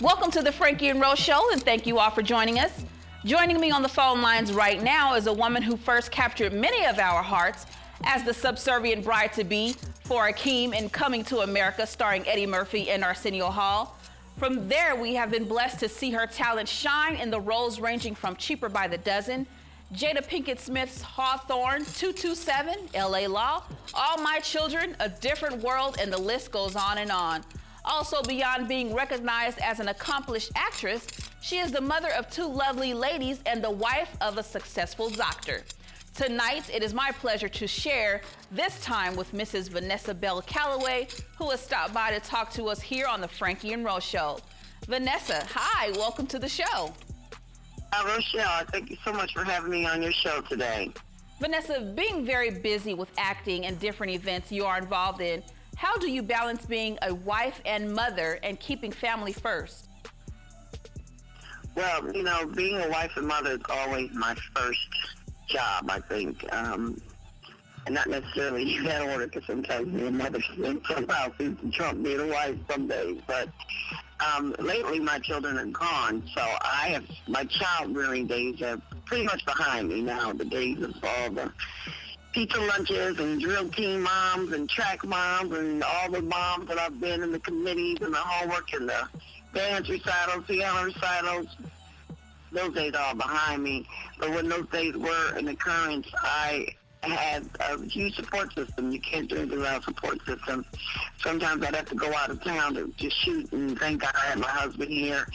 Welcome to the Franky Ro Show, and thank you all for joining us. Joining me on the phone lines right now is a woman who first captured many of our hearts as the subservient bride-to-be for Akeem in Coming to America, starring Eddie Murphy and Arsenio Hall. From there, we have been blessed to see her talent shine in the roles ranging from Cheaper by the Dozen, Jada Pinkett Smith's Hawthorne, 227, LA Law, All My Children, A Different World, and the list goes on and on. Also, beyond being recognized as an accomplished actress, she is the mother of two lovely ladies and the wife of a successful doctor. Tonight, it is my pleasure to share this time with Mrs. Vanessa Bell Calloway, who has stopped by to talk to us here on the Franky Ro Show. Vanessa, hi, welcome to the show. Rochelle, thank you so much for having me on your show today. Vanessa, being very busy with acting and different events you are involved in, how do you balance being a wife and mother and keeping family first? Well, being a wife and mother is always my first job, I think. And not necessarily in that order, because sometimes being a mother somehow seems to trump being a wife some days. But lately my children are gone, so my child rearing days are pretty much behind me now. The days of all the pizza lunches and drill team moms and track moms and all the moms that I've been in the committees and the homework and the dance recitals, piano recitals. Those days are all behind me. But when those days were an occurrence, I had a huge support system. You can't do anything without a support system. Sometimes I'd have to go out of town to shoot, and thank God I had my husband here.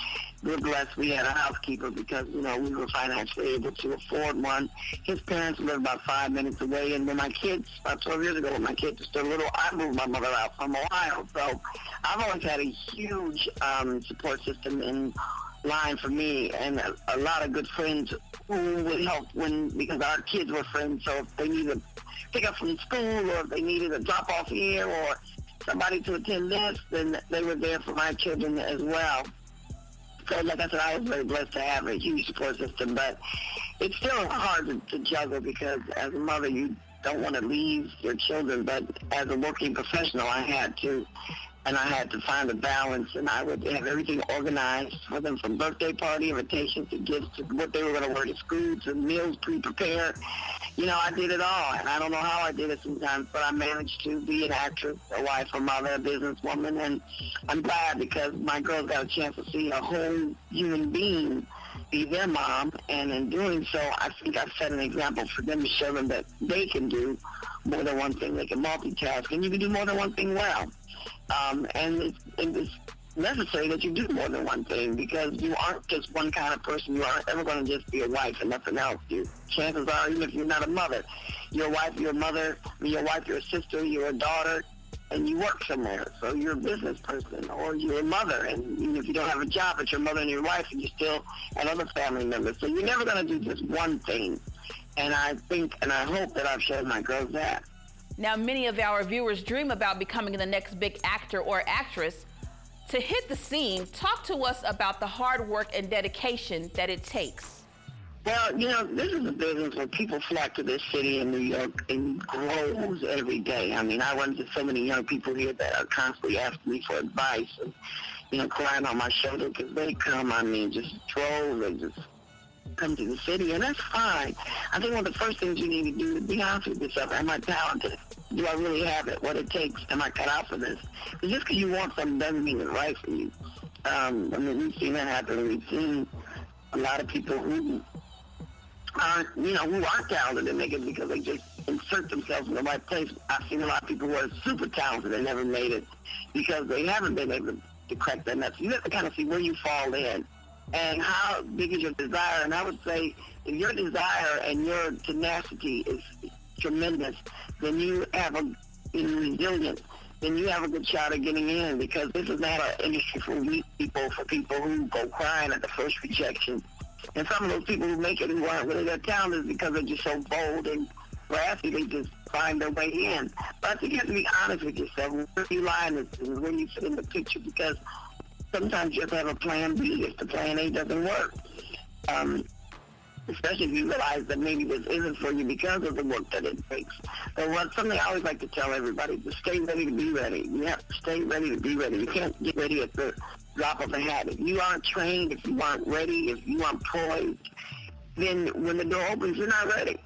We're blessed we had a housekeeper because, we were financially able to afford one. His parents lived about 5 minutes away, and when my kids, about 12 years ago, when my kids were still little, I moved my mother out from Ohio. So I've always had a huge support system in line for me, and a lot of good friends who would help because our kids were friends. So if they needed to pick up from school, or if they needed a drop off here, or somebody to attend this, then they were there for my children as well. So like I said, I was very blessed to have a huge support system, but it's still hard to juggle because as a mother, you don't want to leave your children, but as a working professional, I had to. And I had to find a balance, and I would have everything organized for them, from birthday party invitations to gifts to what they were going to wear to school to meals pre-prepared. I did it all, and I don't know how I did it sometimes, but I managed to be an actress, a wife, a mother, a businesswoman, and I'm glad because my girls got a chance to see a whole human being be their mom, and in doing so, I think I've set an example for them to show them that they can do more than one thing. They can multitask, and you can do more than one thing well. And it's necessary that you do more than one thing because you aren't just one kind of person. You aren't ever going to just be a wife and nothing else. Chances are, even if you're not a mother, you're a wife, you're a mother, you're a wife, you're a sister, you're a daughter, and you work somewhere. So you're a business person, or you're a mother, and even if you don't have a job, but you're a mother and your wife, and you're still another family member. So you're never going to do just one thing. And I think and I hope that I've shown my girls that. Now, many of our viewers dream about becoming the next big actor or actress. To hit the scene, talk to us about the hard work and dedication that it takes. Well, this is a business where people flock to this city in New York and grows every day. I mean, I run into so many young people here that are constantly asking me for advice and, crying on my shoulder because they come, just droves and just come to the city, and that's fine. I think one of the first things you need to do is be honest with yourself. Am I talented? Do I really have it? What it takes? Am I cut out for this? Because just because you want something doesn't mean it's right for you. We've seen that happen. We've seen a lot of people who aren't talented and make it because they just insert themselves in the right place. I've seen a lot of people who are super talented and never made it because they haven't been able to crack that nut. So you have to kind of see where you fall in. And how big is your desire? And I would say if your desire and your tenacity is tremendous, then you have resilience, then you have a good shot at getting in because this is not an industry for weak people, for people who go crying at the first rejection. And some of those people who make it who aren't really that talented because they're just so bold and brassy, they just find their way in. But I think you have to be honest with yourself. Where you lie in this and where you fit in the picture because sometimes you have to have a plan B if the plan A doesn't work. Especially if you realize that maybe this isn't for you because of the work that it takes. But something I always like to tell everybody, to stay ready to be ready. You have to stay ready to be ready. You can't get ready at the drop of a hat. If you aren't trained, if you aren't ready, if you aren't poised, then when the door opens, you're not ready.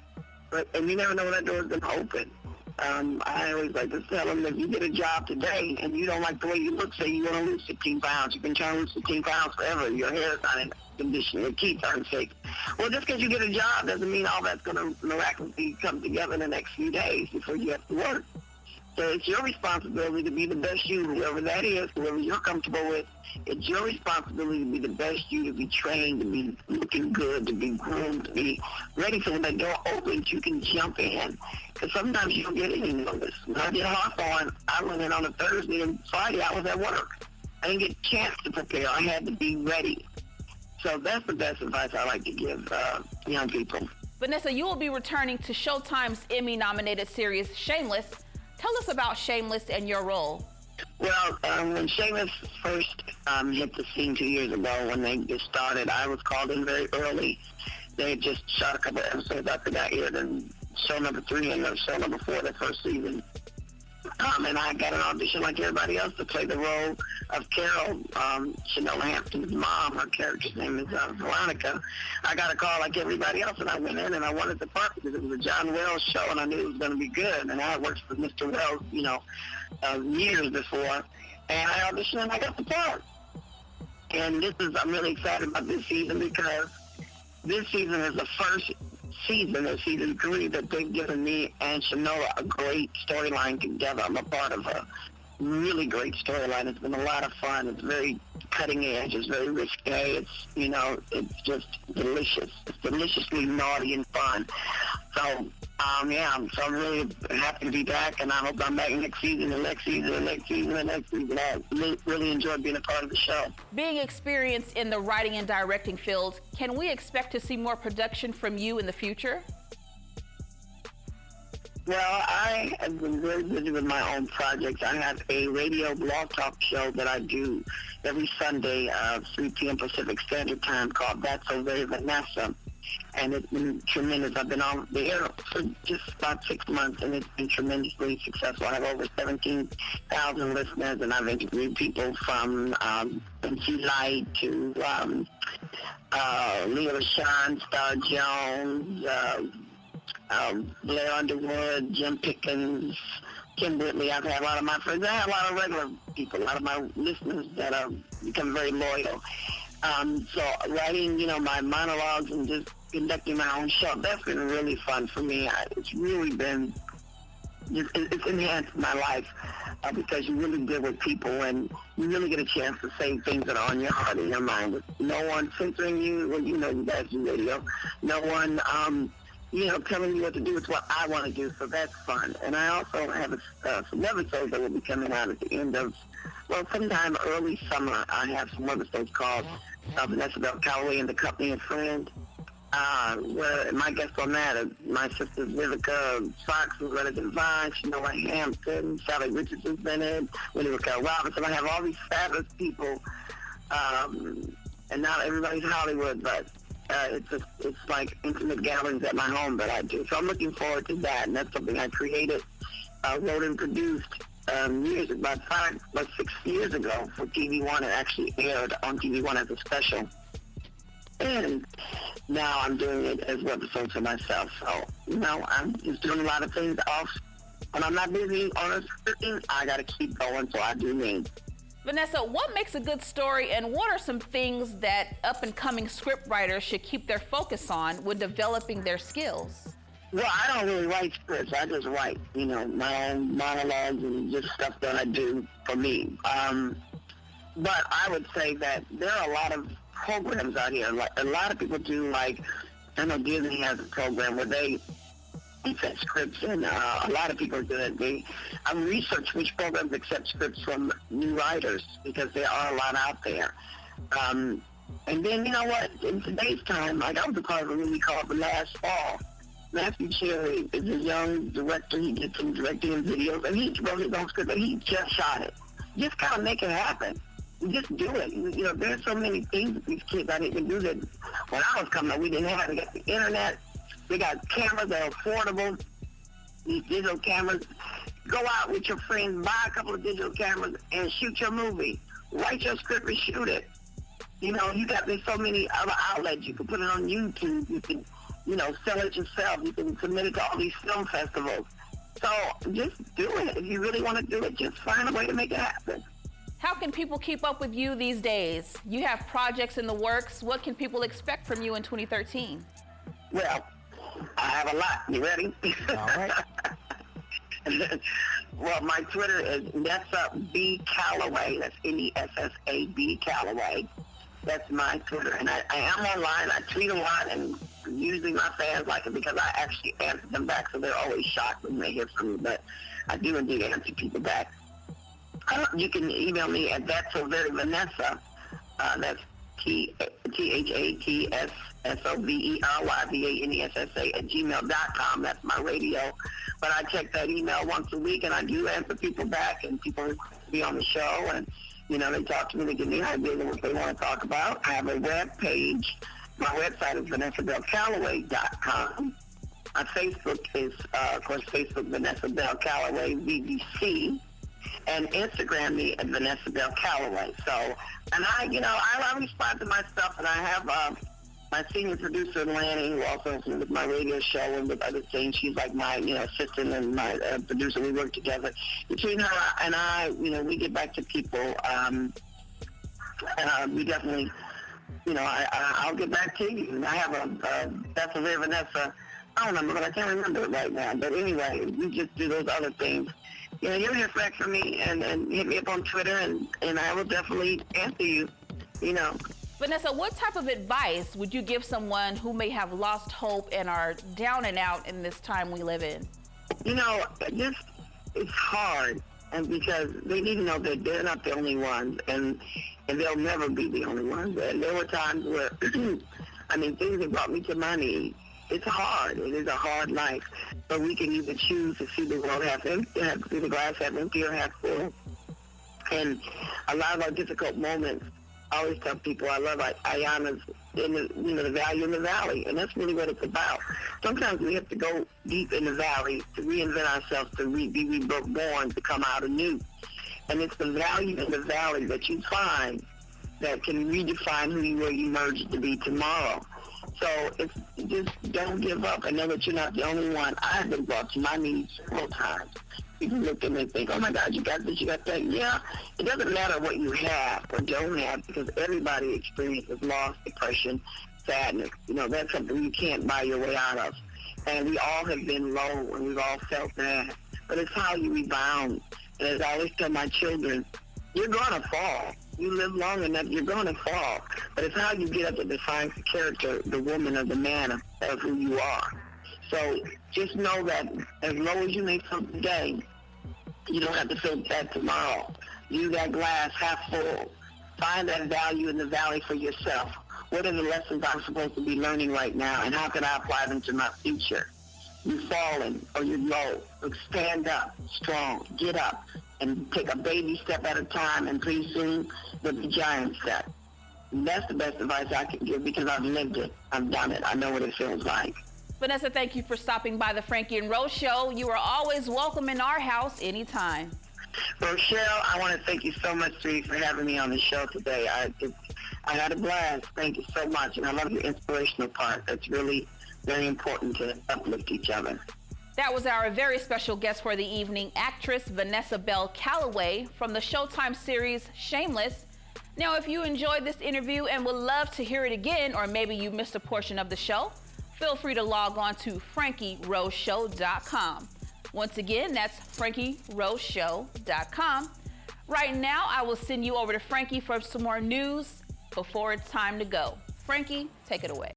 And you never know when that door is going to open. I always like to tell them that if you get a job today and you don't like the way you look, say you want to lose 15 pounds. You've been trying to lose 15 pounds forever. Your hair is not in condition. Your teeth aren't fixed. Well, just because you get a job doesn't mean all that's going to miraculously come together in the next few days before you have to work. So it's your responsibility to be the best you, whoever that is, whoever you're comfortable with. It's your responsibility to be the best you, to be trained, to be looking good, to be groomed, to be ready so when that door opens, you can jump in. Because sometimes you don't get any notice. When I did Hawthorne, I went in on a Thursday, and Friday I was at work. I didn't get a chance to prepare. I had to be ready. So that's the best advice I like to give young people. Vanessa, you will be returning to Showtime's Emmy-nominated series Shameless. Tell us about Shameless and your role. Well, when Shameless first hit the scene 2 years ago, when they just started, I was called in very early. They had just shot a couple of episodes after that aired, and show number 3 and show number 4 the first season. And I got an audition like everybody else to play the role of Carol, Chanel Hampton's mom. Her character's name is Veronica. I got a call like everybody else, and I went in and I wanted the part because it was a John Wells show, and I knew it was going to be good. And I had worked with Mr. Wells, years before, and I auditioned and I got the part. And I'm really excited about this season because this season is the first season of season 3 that they've given me and Shanola a great storyline together. I'm a part of a really great storyline. It's been a lot of fun. It's very cutting edge. It's very risque. It's just delicious. It's deliciously naughty and fun. So, so I'm really happy to be back, and I hope I'm back next season, and next season, and next season, and next season. I really enjoyed being a part of the show. Being experienced in the writing and directing field, can we expect to see more production from you in the future? Well, I have been very busy with my own projects. I have a radio blog talk show that I do every Sunday, 3 p.m. Pacific Standard Time, called That's So Very Vanessa. And it's been tremendous. I've been on the air for just about 6 months, and it's been tremendously successful. I have over 17,000 listeners, and I've interviewed people from MC Light to Leah LaShawn, Star Jones, Blair Underwood, Jim Pickens, Kim Whitley. I've had a lot of my friends. I have a lot of regular people, a lot of my listeners that have become very loyal. So writing, my monologues and just conducting my own show, that's been really fun for me. It's really been, it's enhanced my life because you really deal with people and you really get a chance to say things that are on your heart and your mind. With no one censoring you. Well, you guys do radio. No one, telling you what to do. It's what I want to do, so that's fun. And I also have some episodes that will be coming out at the end of, sometime early summer. I have some episodes called Vanessa Bell Calloway and the Company of Friends, where my guests on that are my sisters Vivica Fox, Loretta Devine, Shanola Hampton, Sally Richardson's been in, Winnie Raquel Robinson. I have all these fabulous people, and not everybody's Hollywood, but it's like intimate gatherings at my home that I do. So I'm looking forward to that, and that's something I created, wrote and produced about 6 years ago for TV One. It actually aired on TV One as a special. And now I'm doing it as webisodes for myself. So, I'm just doing a lot of things off. When I'm not busy on a scripting, I got to keep going, so I do me. Vanessa, what makes a good story, and what are some things that up-and-coming script writers should keep their focus on when developing their skills? Well, I don't really write scripts. I just write, my own monologues and just stuff that I do for me. But I would say that there are a lot of programs out here. Like, a lot of people do, I know Disney has a program where they set scripts, and a lot of people do it. I research which programs accept scripts from new writers because there are a lot out there. And then, in today's time, I was a part of a movie called The Last Fall. Matthew Cherry is a young director. He did some directing and videos, and he wrote his own script, and he just shot it. Just kind of make it happen. Just do it. There's so many things that these kids out here can do that when I was coming up, we didn't have. They got the internet. They got cameras that are affordable. These digital cameras. Go out with your friends, buy a couple of digital cameras, and shoot your movie. write your script and shoot it. You know, there's so many other outlets. You can put it on YouTube. You can, sell it yourself. You can submit it to all these film festivals. So just do it. If you really want to do it, just find a way to make it happen. How can people keep up with you these days? You have projects in the works. What can people expect from you in 2013? Well, I have a lot. You ready? All right. Well, my Twitter is Vanessa B. Calloway. That's Nessa-B. Calloway. That's my Twitter. And I am online. I tweet a lot, and usually my fans like it because I actually answer them back, so they're always shocked when they hear from me. But I do indeed answer people back. You can email me at That's So Very Vanessa. That's THATSOVERYVANESSA@gmail.com. That's my radio. But I check that email once a week, and I do answer people back, and people request to be on the show, and they talk to me, they give me ideas of what they want to talk about. I have a web page. My website is VanessaBellCalloway.com. My Facebook is, of course, Facebook Vanessa Bell Calloway VBC, and Instagram me at Vanessa Bell Calloway. So, and I respond to my stuff, and I have my senior producer, Lanny, who also is with my radio show and with other things. She's like my, assistant and my producer. We work together. Between her and I, we get back to people. We definitely, I'll get back to you. And I have that's a very Vanessa. I don't remember, but I can't remember it right now. But anyway, we just do those other things. You'll hear back from me and hit me up on Twitter, and I will definitely answer you, Vanessa, what type of advice would you give someone who may have lost hope and are down and out in this time we live in? It's hard, and because they need to know that they're not the only ones, and they'll never be the only ones. And there were times where, things have brought me to my knees. It's hard. It is a hard life. But we can either choose to see the world half empty, see the glass half empty or half full. And a lot of our difficult moments, I always tell people, I love Ayana's, the value in the valley. And that's really what it's about. Sometimes we have to go deep in the valley to reinvent ourselves, to be reborn, to come out anew. And it's the value in the valley that you find that can redefine who you will emerge to be tomorrow. So just don't give up. I know that you're not the only one. I've been brought to my knees several times. People look at me and think, oh my God, you got this, you got that. Yeah, it doesn't matter what you have or don't have, because everybody experiences loss, depression, sadness. That's something you can't buy your way out of. And we all have been low, and we've all felt that. But it's how you rebound. And as I always tell my children, you're going to fall. You live long enough, you're going to fall. But it's how you get up that defines the character, the woman or the man of who you are. So just know that as low as you may feel today, you don't have to feel that tomorrow. Use that glass half full. Find that value in the valley for yourself. What are the lessons I'm supposed to be learning right now, and how can I apply them to my future? You're falling or you're low. Look, stand up, strong, get up, and take a baby step at a time, and pretty soon there'll be giant step. And that's the best advice I can give, because I've lived it. I've done it. I know what it feels like. Vanessa, thank you for stopping by the Franky Ro Show. You are always welcome in our house anytime. Rochelle, I want to thank you so much, Sri, for having me on the show today. I had a blast. Thank you so much. And I love the inspirational part. That's really very important to uplift each other. That was our very special guest for the evening, actress Vanessa Bell Calloway from the Showtime series Shameless. Now, if you enjoyed this interview and would love to hear it again, or maybe you missed a portion of the show, feel free to log on to FrankyRoShow.com. Once again, that's FrankyRoShow.com. Right now, I will send you over to Franky for some more news before it's time to go. Franky, take it away.